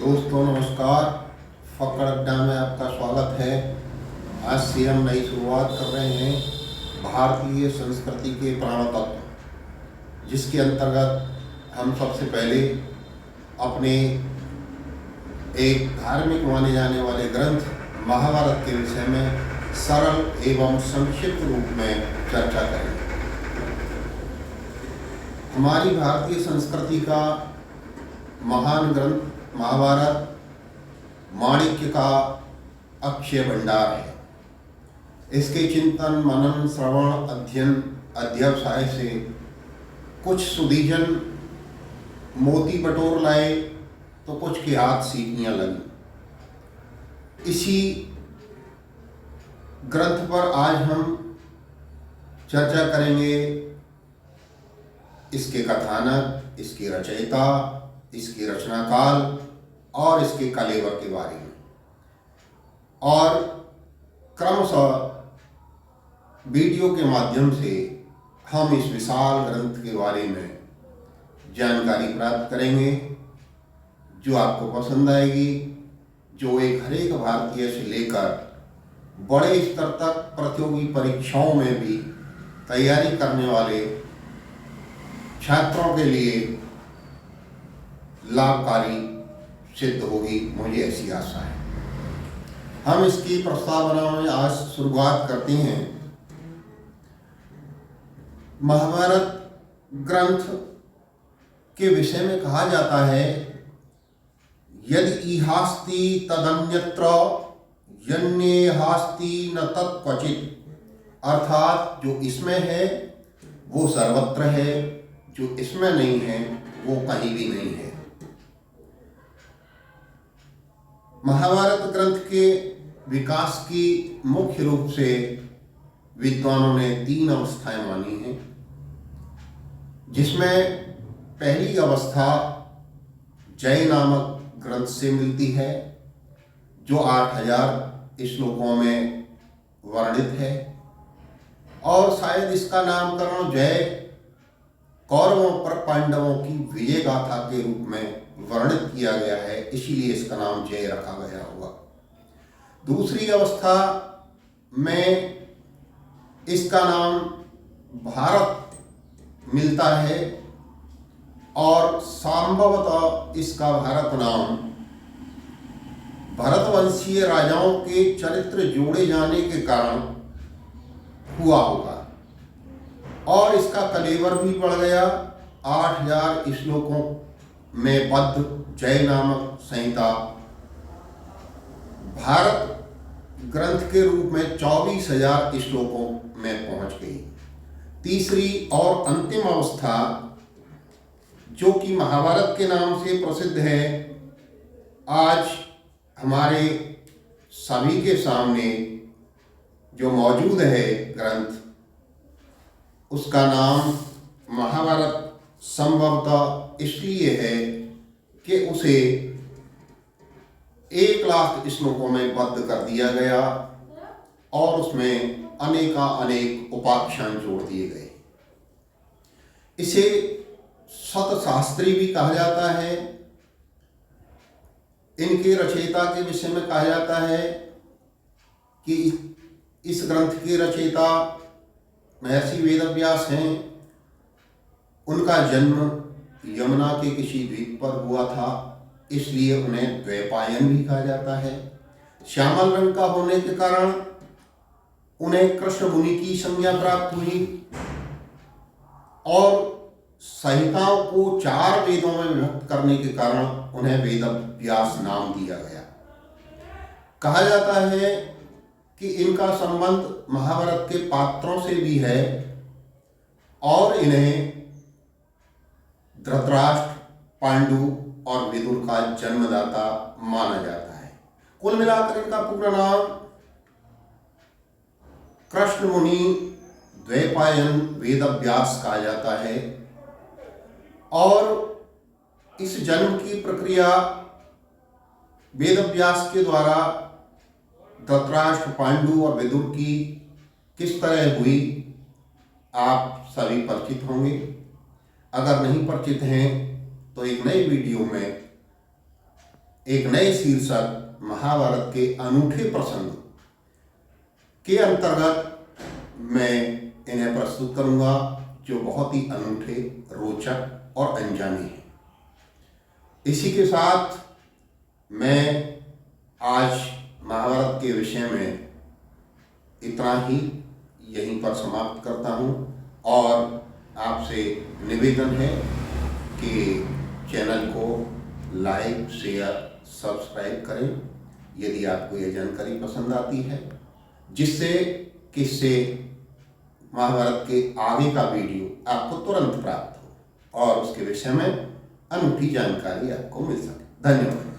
दोस्तों नमस्कार। फक्कड़ अड्डा में आपका स्वागत है। आज से हम नई शुरुआत कर रहे हैं भारतीय संस्कृति के प्राण तत्व, जिसके अंतर्गत हम सबसे पहले अपने एक धार्मिक माने जाने वाले ग्रंथ महाभारत के विषय में सरल एवं संक्षिप्त रूप में चर्चा करेंगे। हमारी भारतीय संस्कृति का महान ग्रंथ महाभारत माणिक्य का अक्षय भंडार है। इसके चिंतन मनन श्रवण अध्ययन अध्यवसाय से कुछ सुधीजन मोती बटोर लाए तो कुछ के हाथ सीखनियाँ लगी। इसी ग्रंथ पर आज हम चर्चा करेंगे। इसके कथानक, इसके रचयिता, इसकी रचना काल और इसके कलेवर के बारे में, और क्रमशः वीडियो के माध्यम से हम इस विशाल ग्रंथ के बारे में जानकारी प्राप्त करेंगे जो आपको पसंद आएगी, जो एक हर एक भारतीय से लेकर बड़े स्तर तक प्रतियोगी परीक्षाओं में भी तैयारी करने वाले छात्रों के लिए लाभकारी सिद्ध होगी, मुझे ऐसी आशा है। हम इसकी प्रस्तावना में आज शुरुआत करते हैं। महाभारत ग्रंथ के विषय में कहा जाता है, यदि इहास्ति तदन्यत्र यन्येहास्ति न तत्क्वचित्, अर्थात जो इसमें है वो सर्वत्र है, जो इसमें नहीं है वो कहीं भी नहीं है। महाभारत ग्रंथ के विकास की मुख्य रूप से विद्वानों ने 3 अवस्थाएं मानी हैं, जिसमें पहली अवस्था जय नामक ग्रंथ से मिलती है, जो 8000 श्लोकों में वर्णित है, और शायद इसका नामकरण जय कौरवों पर पांडवों की विजय गाथा के रूप में वर्णित किया गया है, इसीलिए इसका नाम जय रखा गया होगा। दूसरी अवस्था में इसका नाम भारत मिलता है, और संभवतः इसका भारत नाम भरतवंशीय राजाओं के चरित्र जोड़े जाने के कारण हुआ होगा, और इसका कलेवर भी बढ़ गया। 8000 श्लोकों में बद्ध जय नामक संहिता भारत ग्रंथ के रूप में 24,000 श्लोकों में पहुंच गई। तीसरी और अंतिम अवस्था, जो कि महाभारत के नाम से प्रसिद्ध है, आज हमारे सभी के सामने जो मौजूद है ग्रंथ, उसका नाम महाभारत संभवतः इसलिए है कि उसे 1,00,000 श्लोकों में बद्ध कर दिया गया और उसमें अनेक उपाख्यान जोड़ दिए गए। इसे शतशास्त्री भी कहा जाता है। इनके रचयिता के विषय में कहा जाता है कि इस ग्रंथ के रचयिता महर्षि वेदव्यास हैं। उनका जन्म यमुना के किसी द्वीप पर हुआ था, इसलिए उन्हें द्वैपायन भी कहा जाता है। श्यामल रंग का होने के कारण उन्हें कृष्ण मुनि की संज्ञा प्राप्त हुई, और संहिताओं को 4 वेदों में विभक्त करने के कारण उन्हें वेदव्यास नाम दिया गया। कहा जाता है कि इनका संबंध महाभारत के पात्रों से भी है, और इन्हें धृतराष्ट्र, पांडु और विदुर का जन्मदाता माना जाता है। कुल मिलाकर इनका पूरा नाम कृष्ण मुनि द्वैपायन वेदव्यास कहा जाता है, और इस जन्म की प्रक्रिया वेदव्यास के द्वारा धृतराष्ट्र, पांडु और विदुर की किस तरह हुई, आप सभी परिचित होंगे। अगर नहीं परिचित हैं तो एक नई वीडियो में एक नए शीर्षक महाभारत के अनूठे प्रसंग के अंतर्गत मैं इन्हें प्रस्तुत करूंगा, जो बहुत ही अनूठे, रोचक और अनजाने हैं। इसी के साथ मैं आज महाभारत के विषय में इतना ही यहीं पर समाप्त करता हूं और आपसे निवेदन है कि चैनल को लाइक, शेयर, सब्सक्राइब करें यदि आपको यह जानकारी पसंद आती है, जिससे किससे महाभारत के आगे का वीडियो आपको तुरंत प्राप्त हो और उसके विषय में अनूठी जानकारी आपको मिल सके। धन्यवाद।